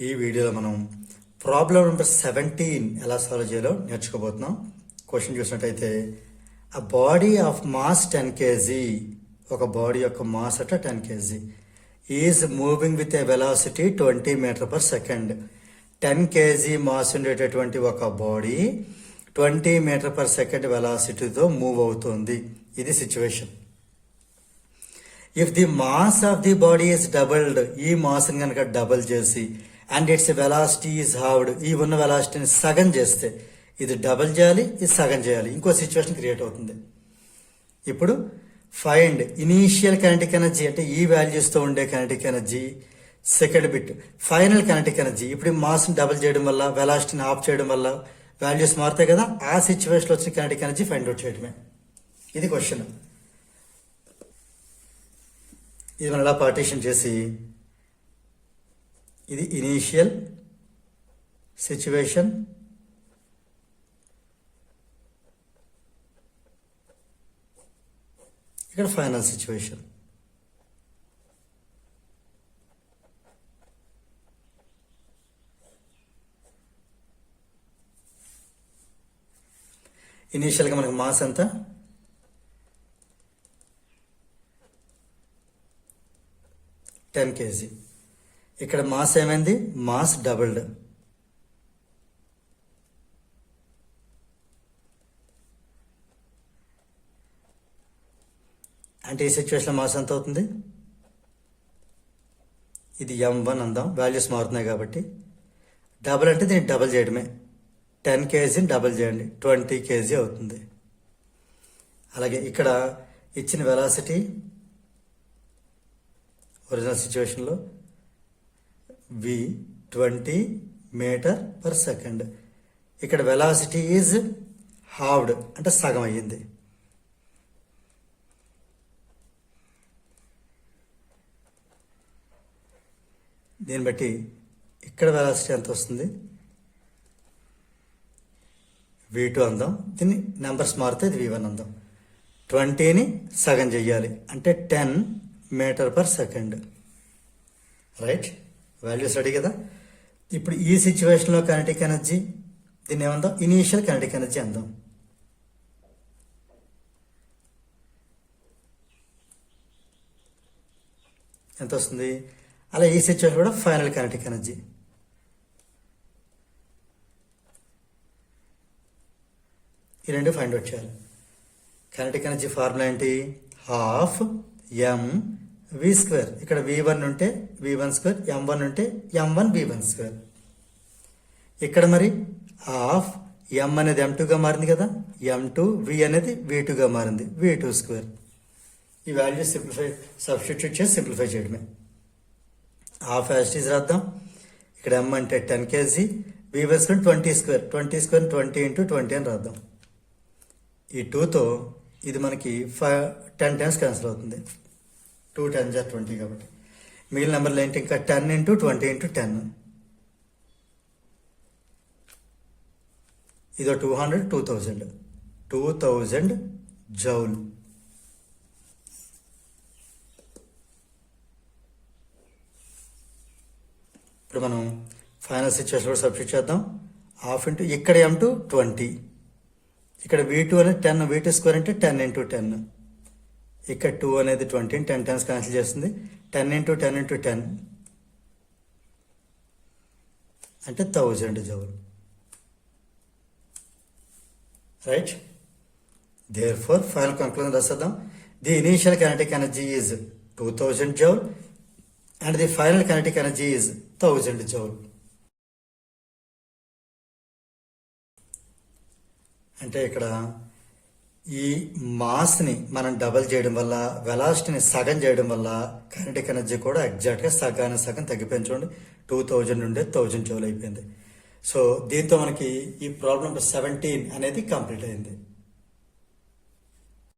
ఈ వీడియోలో మనం ప్రాబ్లం నెంబర్ 17 ఎలా సాల్వ్ చేయాలో నేర్చుకోబోతున్నాం. క్వశ్చన్ చూసినట్టయితే a body of mass 10 kg, ఒక బాడీ యొక్క మాస్ అట 10 kg is moving with a velocity 20 meter per second. 10 kg mass ఉండేటటువంటి ఒక బాడీ 20 మీటర్ పర్ సెకండ్ వెలాసిటీతో మూవ్ అవుతుంది. ఇది situation. If the mass of the body is doubled, ఈ mass కనుక డబుల్ చేసి and its velocity is halved, ఈ ఉన్న వెలాసిటీని సగం చేస్తే, ఇది డబుల్ చేయాలి, ఇది సగం చేయాలి, ఇంకో సిచ్యువేషన్ క్రియేట్ అవుతుంది. ఇప్పుడు ఫైండ్ ఇనీషియల్ కైనెటిక్ ఎనర్జీ, అంటే ఈ వాల్యూస్తో ఉండే kinetic energy. Second bit final kinetic energy. ఇప్పుడు మాస్ని డబుల్ చేయడం వల్ల, వెలాసిటీని ఆఫ్ చేయడం వల్ల వాల్యూస్ మారుతాయి కదా, ఆ సిచ్యువేషన్లో వచ్చిన కైనెటిక్ ఎనర్జీ ఫైండ్ అవుట్ చేయడమే. ఇది క్వశ్చన్. ఇది మనం ఇలా పార్టీషన్ చేసి, ఇది ఇనీషియల్ సిచ్యువేషన్, ఇక్కడ ఫైనల్ సిచ్యువేషన్. ఇనీషియల్గా మనకు మాస్ ఎంత, 10 kg. ఇక్కడ మాస్ ఏమైంది, మాస్ డబుల్డ్. అంటే ఈ సిచ్యువేషన్ మాస్ ఎంత అవుతుంది, ఇది m1 అందాం, వాల్యూస్ మారుతున్నాయి కాబట్టి. డబుల్ అంటే దీన్ని డబుల్ చేయడమే, 10 kgని డబుల్ చేయండి, 20 kg అవుతుంది. అలాగే ఇక్కడ ఇచ్చిన వెలాసిటీ ఒరిజినల్ సిచ్యువేషన్లో v 20 మీటర్ పర్ సెకండ్. ఇక్కడ వెలాసిటీ ఈజ్ హావ్డ్, అంటే సగం అయ్యింది. దీన్ని బట్టి ఇక్కడ వెలాసిటీ ఎంత వస్తుంది, v2 అందాం, దీన్ని నెంబర్స్ మారితే ఇది v1 అందాం. 20ని సగం చెయ్యాలి, అంటే 10 metre per second. Right, values ready కదా. ఇప్పుడు ఈ సిచ్యువేషన్లో కైనెటిక్ ఎనర్జీ, దీన్ని ఏమందాం, ఇనీషియల్ కైనెటిక్ ఎనర్జీ అందాం. ఎంత వస్తుంది, అలా ఈ సిచ్యువేషన్ కూడా ఫైనల్ కైనెటిక్ ఎనర్జీ. ఈ రెండు ఫైండ్ అవుట్ చేయాలి. కైనెటిక్ ఎనర్జీ ఫార్ములా ఏంటి, హాఫ్ mv². ఇక్కడ v1 ఉంటే v1², m1 ఉంటే m1 v1². ఇక్కడ మరి హాఫ్ m అనేది m2గా మారింది కదా, m2 v అనేది v2గా మారింది, v2². ఈ వాల్యూ సబ్స్టిట్యూట్ చేసి సింప్లిఫై చేయడమే. హాఫ్ యాస్టీజ్ రాద్దాం. ఇక్కడ m అంటే 10 kg, v1² 20², 20² 20 × 20 అని రాద్దాం. ఈ 2తో ఇది మనకి 10 టైమ్స్ క్యాన్సిల్ అవుతుంది, 2 10s are 20 కాబట్టి. మిగిలిన నెంబర్లు ఏంటి, ఇంకా 10 × 20 × 10. ఇదో 200, 2000 జౌల్. ఇప్పుడు మనం ఫైనల్ సిచ్యువేషన్ కూడా సబ్స్టిట్యూట్ చేద్దాం. హాఫ్ ఇంటూ ఇక్కడ m2 20, ఇక్కడ v2 అనేది 10, v2² అంటే 10 × 10. ఇక్కడ 2 అనేది 20, 10 టైమ్స్ క్యాన్సిల్ చేస్తుంది, 10 × 10 × 10 అంటే 1000 joule. Right, therefore final conclusion రాసేద్దాం. The initial kinetic energy is 2000 joule and the final kinetic energy is 1000 joule. అంటే ఇక్కడ ఈ మాస్ని మనం డబల్ చేయడం వల్ల, వెలాసిటీని సగం చేయడం వల్ల కైనెటిక్ ఎనర్జీ కూడా ఎగ్జాక్ట్గా సగం తగ్గిపోయింది. చూడండి, 2000 నుండి 1000 జౌల్ అయిపోయింది. సో దీంతో మనకి ఈ ప్రాబ్లం 17 అనేది కంప్లీట్ అయింది.